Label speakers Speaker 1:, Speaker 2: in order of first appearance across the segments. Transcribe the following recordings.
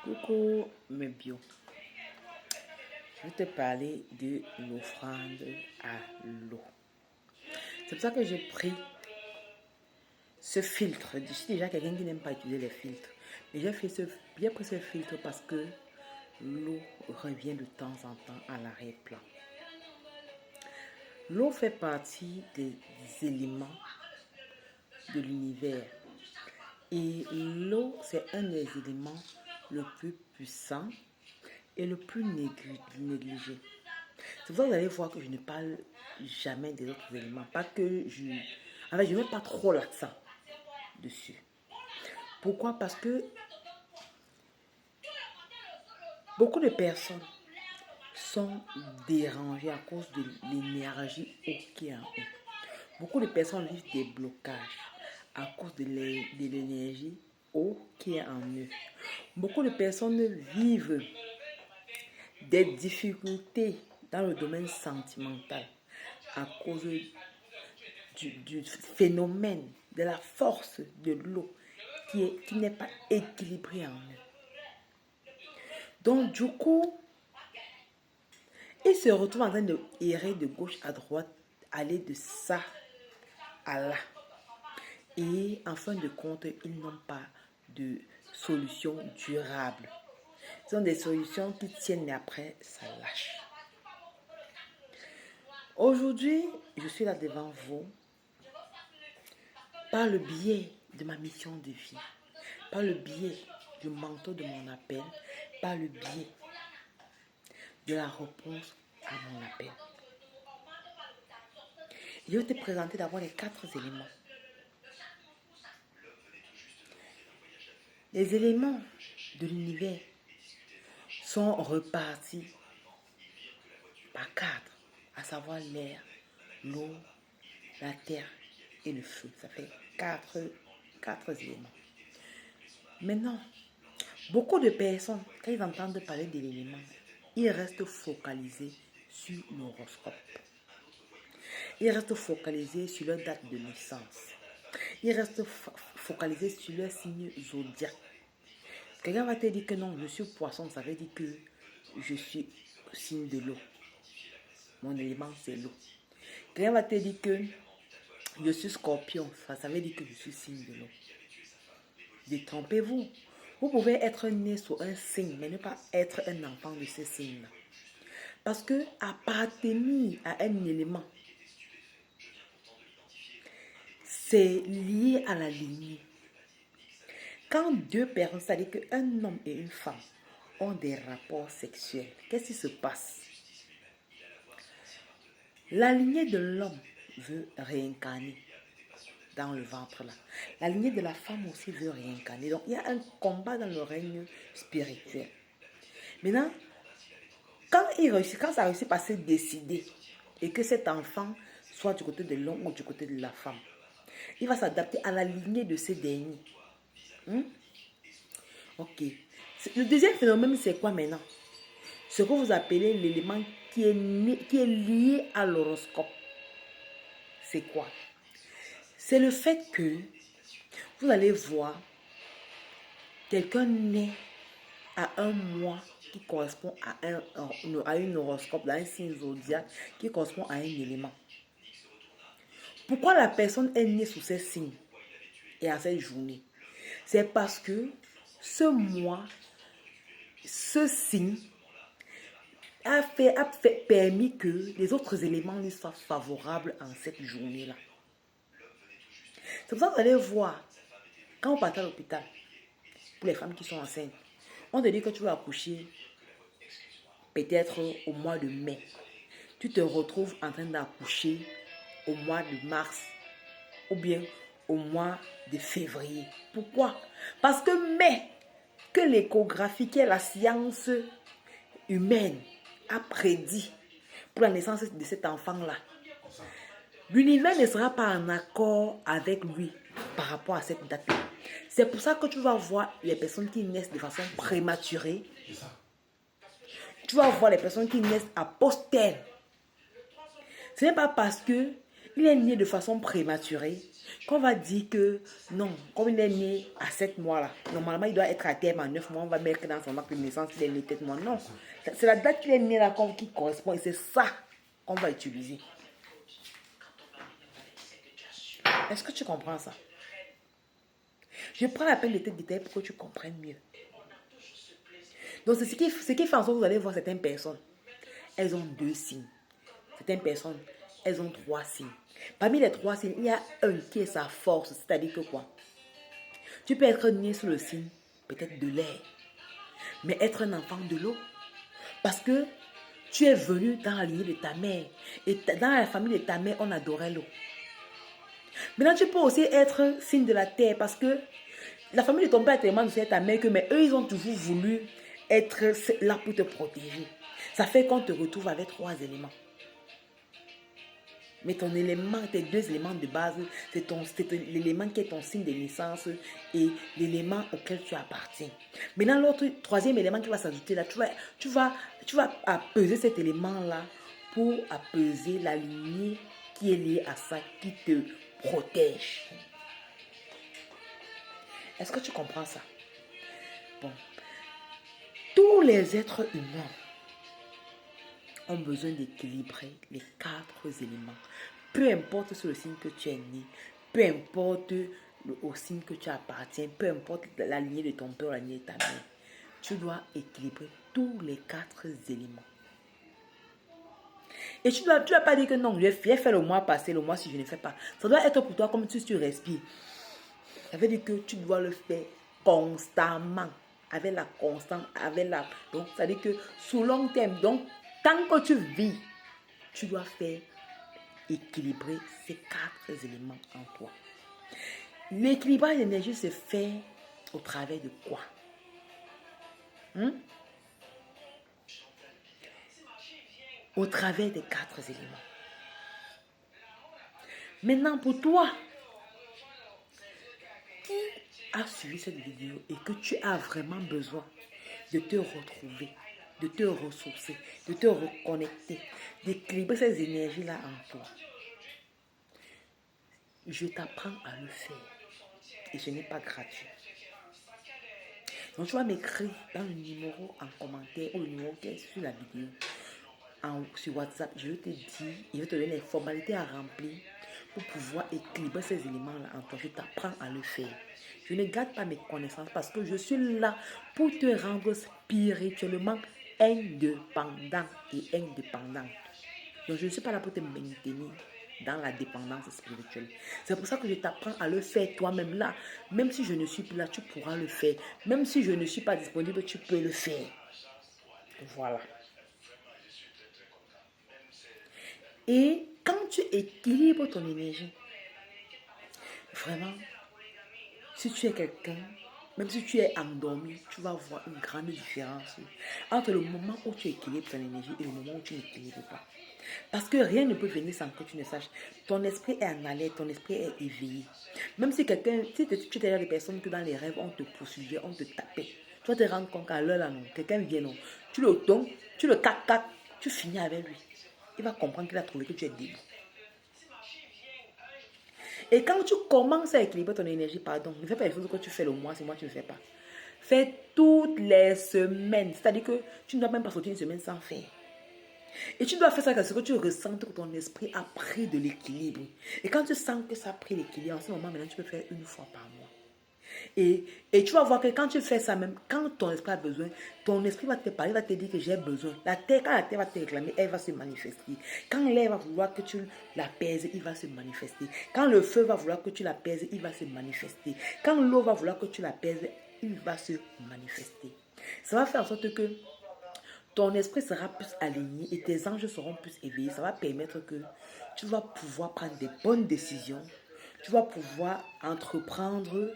Speaker 1: Coucou mes bio, je vais te parler de l'offrande à l'eau. C'est pour ça que j'ai pris ce filtre. Je suis déjà quelqu'un qui n'aime pas utiliser les filtres. Mais j'ai pris ce filtre parce que l'eau revient de temps en temps à l'arrière-plan. L'eau fait partie des éléments de l'univers. Et l'eau, c'est un des éléments le plus puissant et le plus négligé. C'est pour ça que vous allez voir que je ne parle jamais des autres éléments. Pas que je... En fait, je ne mets pas trop l'accent dessus. Pourquoi? Parce que beaucoup de personnes sont dérangées à cause de l'énergie eau qui est en eux. Beaucoup de personnes vivent des blocages à cause de l'énergie eau qui est en eux. Beaucoup de personnes vivent des difficultés dans le domaine sentimental à cause du phénomène de la force de l'eau qui n'est pas équilibrée en eux. Donc du coup, ils se retrouvent en train de errer de gauche à droite, aller de ça à là. Et en fin de compte, ils n'ont pas de solution durable. Ce sont des solutions qui tiennent, mais après, ça lâche. Aujourd'hui, je suis là devant vous par le biais de ma mission de vie, par le biais du manteau de mon appel, par le biais de la réponse à mon appel. Je vais te présenter d'abord les 4 éléments. Les éléments de l'univers sont repartis par 4, à savoir l'air, l'eau, la terre et le feu. Ça fait 4 éléments. Maintenant, beaucoup de personnes, quand ils entendent parler de l'élément, ils restent focalisés sur l'horoscope. Ils restent focalisés sur leur date de naissance. Ils restent focalisés sur leur signe zodiaque. Quelqu'un va te dire que non, je suis poisson, ça veut dire que je suis signe de l'eau. Mon élément, c'est l'eau. Quelqu'un va te dire que je suis scorpion, ça veut dire que je suis signe de l'eau. Détrompez-vous. Vous pouvez être né sur un signe, mais ne pas être un enfant de ce signe-là. Parce que appartenir à un élément, c'est lié à la lignée. Quand 2 personnes, c'est-à-dire qu'un homme et une femme, ont des rapports sexuels, qu'est-ce qui se passe? La lignée de l'homme veut réincarner dans le ventre là. La lignée de la femme aussi veut réincarner. Donc il y a un combat dans le règne spirituel. Maintenant, quand ça réussit par se décider et que cet enfant soit du côté de l'homme ou du côté de la femme, il va s'adapter à la lignée de ces derniers. Ok. Le deuxième phénomène, c'est quoi maintenant? Ce que vous appelez l'élément qui est lié à l'horoscope. C'est quoi? C'est le fait que vous allez voir quelqu'un né à un mois qui correspond à une horoscope, dans un signe zodiaque qui correspond à un élément. Pourquoi la personne est née sous ces signes et à cette journée? C'est parce que ce mois, ce signe a permis que les autres éléments lui soient favorables en cette journée-là. C'est pour ça que vous allez voir, quand on part à l'hôpital, pour les femmes qui sont enceintes, on te dit que tu vas accoucher peut-être au mois de mai. Tu te retrouves en train d'accoucher au mois de mars ou bien au mois de février. Pourquoi? Parce que mai, que l'échographie, qui est la science humaine, a prédit pour la naissance de cet enfant-là, l'univers ne sera pas en accord avec lui par rapport à cette date-là. C'est pour ça que tu vas voir les personnes qui naissent de façon prématurée. Tu vas voir les personnes qui naissent à post-terme. Ce n'est pas parce qu'il est né de façon prématurée Qu'on va dire que non, comme il est né à 7 mois là, normalement il doit être à terme à 9 mois, on va mettre dans son acte de naissance qu'il est né 7 mois. Non, c'est la date qu'il est né là qui correspond et c'est ça qu'on va utiliser. Est-ce que tu comprends ça? Je prends la peine de te détailler pour que tu comprennes mieux. Donc c'est ce qui fait en sorte que vous allez voir certaines personnes. Elles ont 2 signes. Certaines personnes, elles ont 3 signes. Parmi les 3 signes, il y a un qui est sa force. C'est-à-dire que quoi? Tu peux être né sous le signe, peut-être de l'air, mais être un enfant de l'eau. Parce que tu es venu dans la lignée de ta mère. Et dans la famille de ta mère, on adorait l'eau. Maintenant, tu peux aussi être signe de la terre parce que la famille de ton père est tellement de ta mère que, mais eux, ils ont toujours voulu être là pour te protéger. Ça fait qu'on te retrouve avec 3 éléments. Mais ton élément, tes 2 éléments de base, c'est l'élément qui est ton signe de naissance et l'élément auquel tu appartiens. Maintenant, l'autre, 3e élément qui va s'ajouter là, tu vas apaiser cet élément-là pour apaiser la lignée qui est liée à ça, qui te protège. Est-ce que tu comprends ça? Bon. Tous les êtres humains ont besoin d'équilibrer les 4 éléments. Peu importe sur le signe que tu es né, peu importe au signe que tu appartiens, peu importe la lignée de ton père ou la lignée de ta mère, tu dois équilibrer tous les 4 éléments. Et tu dois pas dire que non, j'ai fait le mois passé, le mois si je ne fais pas. Ça doit être pour toi comme si tu respires. Ça veut dire que tu dois le faire constamment, avec la constance, donc ça veut dire que sous long terme, donc tant que tu vis, tu dois faire équilibrer ces 4 éléments en toi. L'équilibrage d'énergie se fait au travers de quoi? Au travers des 4 éléments. Maintenant, pour toi, qui a suivi cette vidéo et que tu as vraiment besoin de te retrouver, de te ressourcer, de te reconnecter, d'équilibrer ces énergies-là en toi, je t'apprends à le faire. Et ce n'est pas gratuit. Donc tu vas m'écrire dans le numéro en commentaire ou le numéro qui est sur la vidéo, sur WhatsApp. Je vais te dire, je vais te donner les formalités à remplir pour pouvoir équilibrer ces éléments-là en toi. Je t'apprends à le faire. Je ne garde pas mes connaissances parce que je suis là pour te rendre spirituellement indépendant et indépendante. Donc je ne suis pas là pour te maintenir dans la dépendance spirituelle. C'est pour ça que je t'apprends à le faire toi-même là. Même si je ne suis plus là, tu pourras le faire. Même si je ne suis pas disponible, tu peux le faire. Voilà. Et quand tu équilibres ton énergie, vraiment, si tu es quelqu'un, même si tu es endormi, tu vas voir une grande différence entre le moment où tu équilibres ton énergie et le moment où tu n'équilibres pas. Parce que rien ne peut venir sans que tu ne saches. Ton esprit est en alerte, ton esprit est éveillé. Même si quelqu'un, si tu es des personnes que dans les rêves, on te poursuivait, on te tapait. Tu vas te rendre compte qu'à l'heure là, non, quelqu'un vient, non. Tu le donnes, tu le cac, tu finis avec lui. Il va comprendre qu'il a trouvé que tu es debout. Et quand tu commences à équilibrer ton énergie, pardon, ne fais pas les choses que tu fais le mois, c'est moi tu ne fais pas. Fais toutes les semaines. C'est-à-dire que tu ne dois même pas sortir une semaine sans faire. Et tu dois faire ça parce que tu ressens que ton esprit a pris de l'équilibre. Et quand tu sens que ça a pris l'équilibre, en ce moment, maintenant, tu peux faire 1 fois par mois. Et tu vas voir que quand tu fais ça même, quand ton esprit a besoin, ton esprit va te parler, va te dire que j'ai besoin. Quand la terre va te réclamer, elle va se manifester. Quand l'air va vouloir que tu l'apaises, il va se manifester. Quand le feu va vouloir que tu l'apaises, il va se manifester. Quand l'eau va vouloir que tu l'apaises, il va se manifester. Ça va faire en sorte que ton esprit sera plus aligné et tes anges seront plus éveillés. Ça va permettre que tu vas pouvoir prendre des bonnes décisions. Tu vas pouvoir entreprendre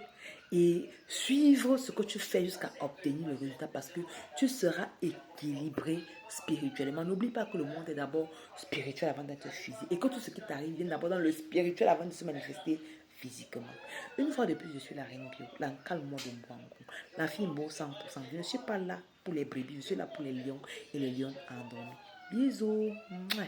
Speaker 1: et suivre ce que tu fais jusqu'à obtenir le résultat parce que tu seras équilibré spirituellement. N'oublie pas que le monde est d'abord spirituel avant d'être physique et que tout ce qui t'arrive vient d'abord dans le spirituel avant de se manifester physiquement. Une fois de plus, je suis la reine Bio, la calme-moi de Mbango, la fille beau 100%. Je ne suis pas là pour les brebis, je suis là pour les lions et les lions endormis. Bisous. Mouah.